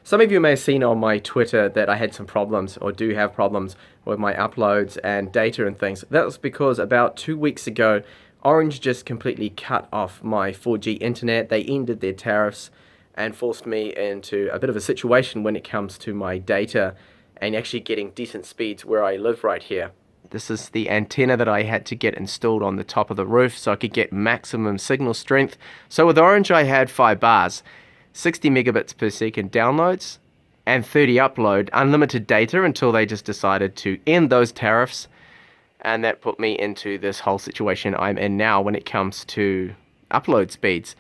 Some of you may have seen on my Twitter that I had some problems, or do have problems, with my uploads and data and things. That was because about 2 weeks ago, Orange just completely cut off my 4G internet. They ended their tariffs and forced me into a bit of a situation when it comes to my data and actually getting decent speeds where I live right here. This is the antenna that I had to get installed on the top of the roof so I could get maximum signal strength. So with Orange I had 5 bars, 60 megabits per second downloads and 30 upload, unlimited data until they just decided to end those tariffs. And that put me into this whole situation I'm in now when it comes to upload speeds.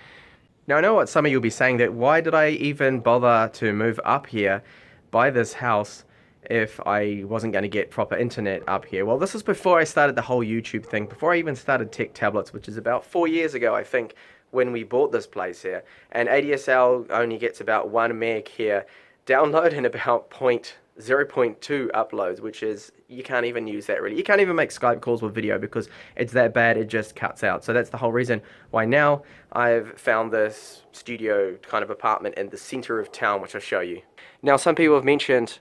Now I know what some of you will be saying, that why did I even bother to move up here, buy this house, if I wasn't going to get proper internet up here. Well, this is before I started the whole YouTube thing, before I even started TechTablets, which is about 4 years ago, I think, when we bought this place here. And ADSL only gets about 1 meg here download and about 0.2 uploads, which is, you can't even use that really. You can't even make Skype calls with video because it's that bad, it just cuts out. So that's the whole reason why now I've found this studio kind of apartment in the center of town, which I'll show you. Now some people have mentioned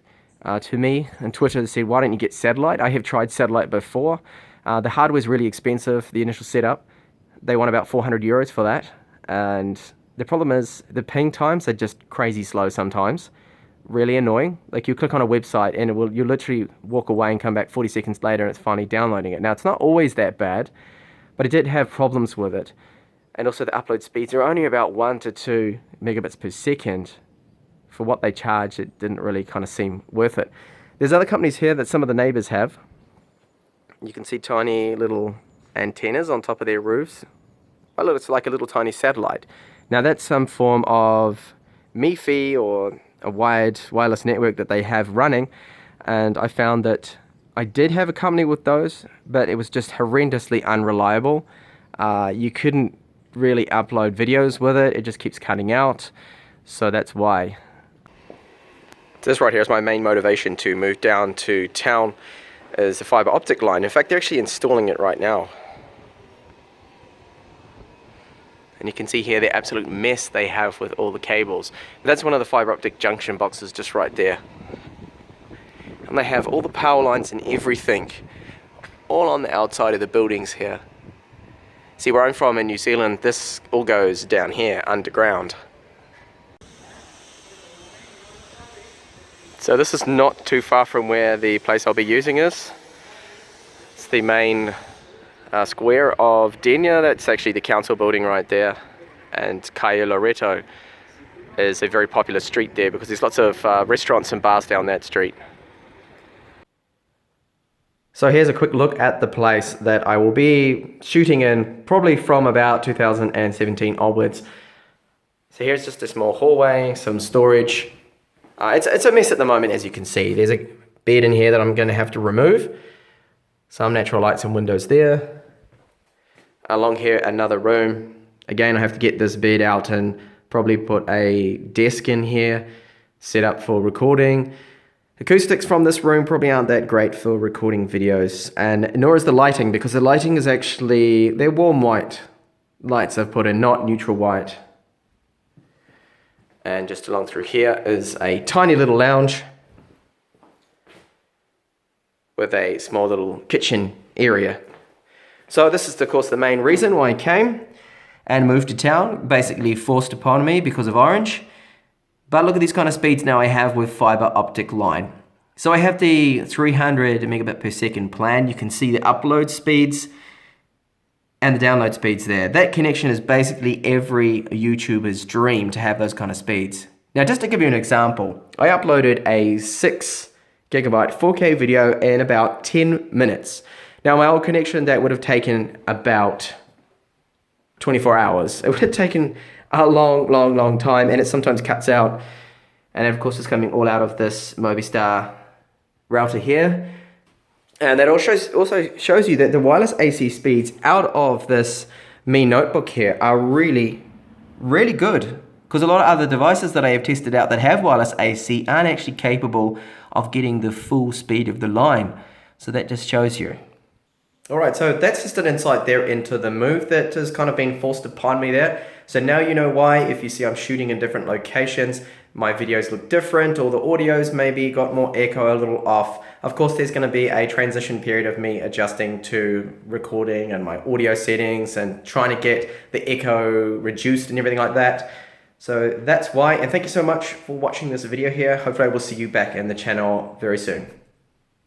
to me on Twitter, they said, why don't you get satellite? I have tried satellite before. The hardware is really expensive, the initial setup. They want about 400 euros for that. And the problem is the ping times are just crazy slow sometimes. Really annoying. Like you click on a website and you literally walk away and come back 40 seconds later and it's finally downloading it. Now it's not always that bad, but it did have problems with it. And also the upload speeds are only about 1 to 2 megabits per second. For what they charge, it didn't really kind of seem worth it. There's other companies here that some of the neighbors have. You can see tiny little antennas on top of their roofs. Well, it's like a little tiny satellite. Now that's some form of MiFi or a wired wireless network that they have running, and I found that I did have a company with those, but it was just horrendously unreliable. You couldn't really upload videos with it. It just keeps cutting out, so that's why. This right here is my main motivation to move down to town, is the fiber optic line. In fact, they're actually installing it right now. And you can see here the absolute mess they have with all the cables. That's one of the fiber optic junction boxes just right there. And they have all the power lines and everything all on the outside of the buildings here. See, where I'm from in New Zealand, this all goes down here underground. So this is not too far from where the place I'll be using is. It's the main square of Denia. That's actually the council building right there. And Calle Loreto is a very popular street there because there's lots of restaurants and bars down that street. So here's a quick look at the place that I will be shooting in probably from about 2017 onwards. So here's just a small hallway, some storage. It's a mess at the moment, as you can see. There's a bed in here that I'm going to have to remove. Some natural lights and windows there. Along here, another room. Again, I have to get this bed out and probably put a desk in here, set up for recording. Acoustics from this room probably aren't that great for recording videos, and nor is the lighting, because the lighting is actually, they're warm white lights I've put in, not neutral white. And just along through here is a tiny little lounge with a small little kitchen area. So this is of course the main reason why I came and moved to town, basically forced upon me because of Orange. But look at these kind of speeds now I have with fiber optic line. So I have the 300 megabit per second plan. You can see the upload speeds and the download speeds there. That connection is basically every YouTuber's dream, to have those kind of speeds. Now just to give you an example, I uploaded a 6 gigabyte 4K video in about 10 minutes. Now my old connection, that would have taken about 24 hours. It would have taken a long time, and it sometimes cuts out. And of course it's coming all out of this Movistar router here. And that also shows you that the wireless AC speeds out of this Mi notebook here are really good. Because a lot of other devices that I have tested out that have wireless AC aren't actually capable of getting the full speed of the line. So that just shows you. Alright, so that's just an insight there into the move that has kind of been forced upon me there. So now you know why, if you see I'm shooting in different locations, my videos look different, or the audio's maybe got more echo, a little off. Of course, there's going to be a transition period of me adjusting to recording and my audio settings and trying to get the echo reduced and everything like that. So that's why, and thank you so much for watching this video here. Hopefully I will see you back in the channel very soon.